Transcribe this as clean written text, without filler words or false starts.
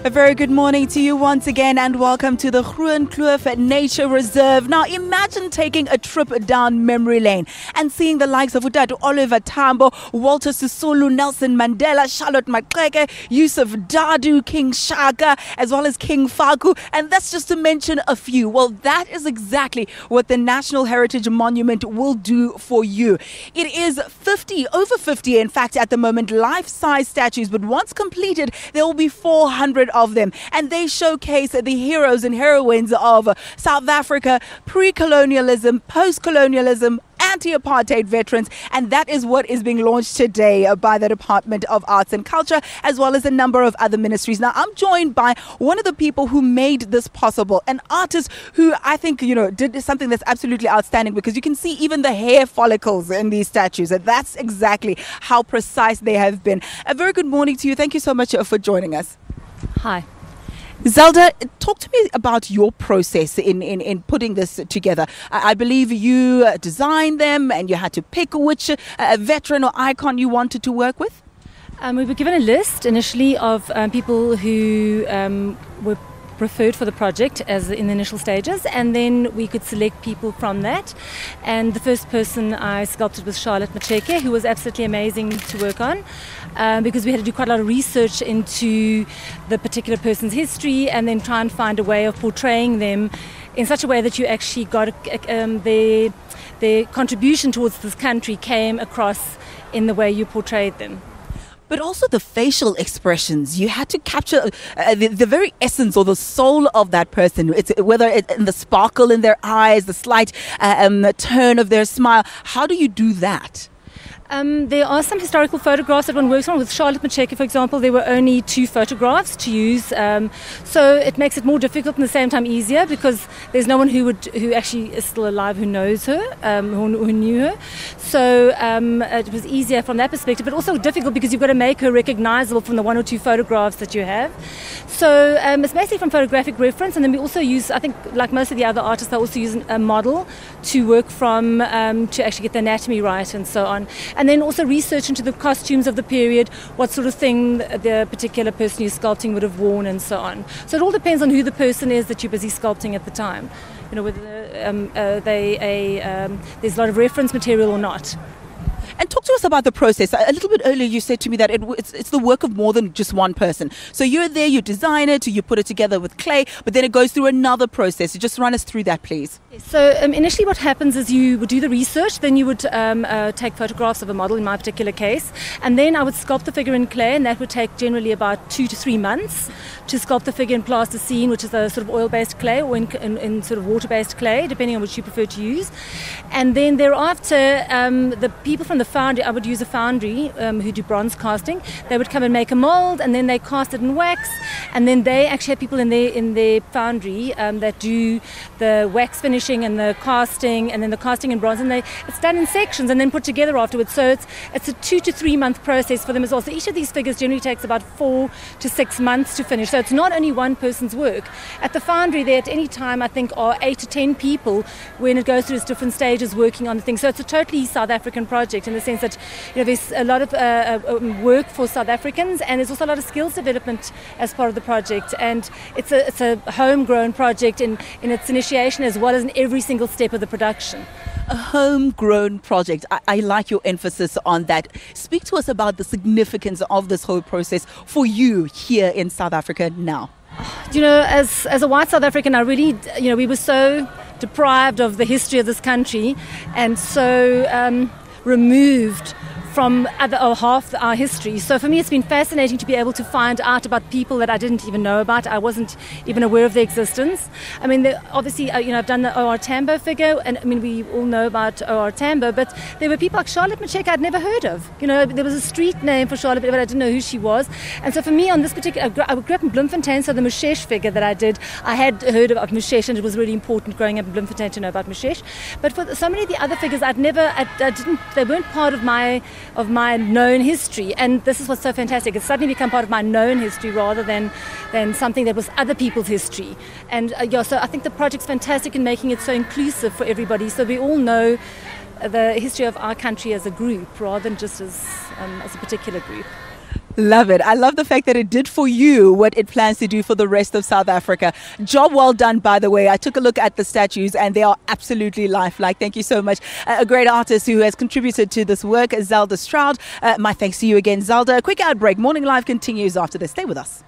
A very good morning to you once again and welcome to the Groenkloof Nature Reserve. Now imagine taking a trip down memory lane and seeing the likes of Utatu Oliver Tambo, Walter Sisulu, Nelson Mandela, Charlotte Maxeke, Yusuf Dadu, King Shaka, as well as King Faku, and that's just to mention a few. Well, that is exactly what the National Heritage Monument will do for you. It is over 50 in fact at the moment, life-size statues, but once completed there will be 400 of them, and they showcase the heroes and heroines of South Africa, pre-colonialism, post-colonialism, anti-apartheid veterans, and that is what is being launched today by the Department of Arts and Culture, as well as a number of other ministries. Now, I'm joined by one of the people who made this possible, an artist who I think, did something that's absolutely outstanding, because you can see even the hair follicles in these statues, and that's exactly how precise they have been. A very good morning to you. Thank you so much for joining us. Hi. Zelda, talk to me about your process in putting this together. I believe you designed them and you had to pick which veteran or icon you wanted to work with. We were given a list initially of people who were preferred for the project as in the initial stages, and then we could select people from that. And the first person I sculpted was Charlotte Maxeke, who was absolutely amazing to work on, because we had to do quite a lot of research into the particular person's history and then try and find a way of portraying them in such a way that you actually got their contribution towards this country came across in the way you portrayed them. But also the facial expressions. You had to capture the very essence or the soul of that person. Whether it's in the sparkle in their eyes, the slight turn of their smile. How do you do that? There are some historical photographs that one works on. With Charlotte Maxeke, for example, there were only 2 photographs to use, so it makes it more difficult and at the same time easier, because there's no one who actually is still alive who knows her, who knew her. So it was easier from that perspective, but also difficult because you've got to make her recognizable from the 1 or 2 photographs that you have. So it's basically from photographic reference, and then we also use, I think, like most of the other artists, they also use a model to work from to actually get the anatomy right and so on. And then also research into the costumes of the period, what sort of thing the particular person you're sculpting would have worn and so on. So it all depends on who the person is that you're busy sculpting at the time. Whether there's a lot of reference material or not. And talk to us about the process. A little bit earlier you said to me that it's the work of more than just one person. So you're there, you design it, you put it together with clay, but then it goes through another process. Just run us through that, please. So initially what happens is you would do the research, then you would take photographs of a model in my particular case, and then I would sculpt the figure in clay, and that would take generally about 2 to 3 months to sculpt the figure in plasticine, which is a sort of oil-based clay, or in sort of water-based clay, depending on which you prefer to use. And then thereafter, the people from the foundry, I would use a foundry who do bronze casting. They would come and make a mold, and then they cast it in wax, and then they actually have people in their foundry that do the wax finishing and the casting, and then the casting in bronze, and it's done in sections and then put together afterwards. So it's a 2 to 3 month process for them as well. So each of these figures generally takes about 4 to 6 months to finish. So it's not only one person's work. At the foundry, there at any time I think are 8 to 10 people when it goes through its different stages working on the thing. So it's a totally South African project in the sense that there's a lot of work for South Africans, and there's also a lot of skills development as part of the project. And it's a homegrown project in its initiation as well as in every single step of the production. A homegrown project. I like your emphasis on that. Speak to us about the significance of this whole process for you here in South Africa now. As a white South African, I really, we were so deprived of the history of this country and so removed from half our history. So for me it's been fascinating to be able to find out about people that I didn't even know about. I wasn't even aware of their existence. I mean, obviously, I've done the O.R. Tambo figure, and I mean, we all know about O.R. Tambo, but there were people like Charlotte Maxeke I'd never heard of. There was a street name for Charlotte, but I didn't know who she was. And so for me, on this particular, I grew up in Bloemfontein, so the Moshesh figure that I did, I had heard about Moshesh, and it was really important growing up in Bloemfontein to know about Moshesh. But for so many of the other figures, they weren't part of my known history, and this is what's so fantastic. It's suddenly become part of my known history rather than something that was other people's history. And so I think the project's fantastic in making it so inclusive for everybody, so we all know the history of our country as a group rather than just as a particular group. Love it. I love the fact that it did for you what it plans to do for the rest of South Africa. Job well done, by the way. I took a look at the statues and they are absolutely lifelike. Thank you so much. A great artist who has contributed to this work, Zelda Stroud. My thanks to you again, Zelda. A quick ad break. Morning Live continues after this. Stay with us.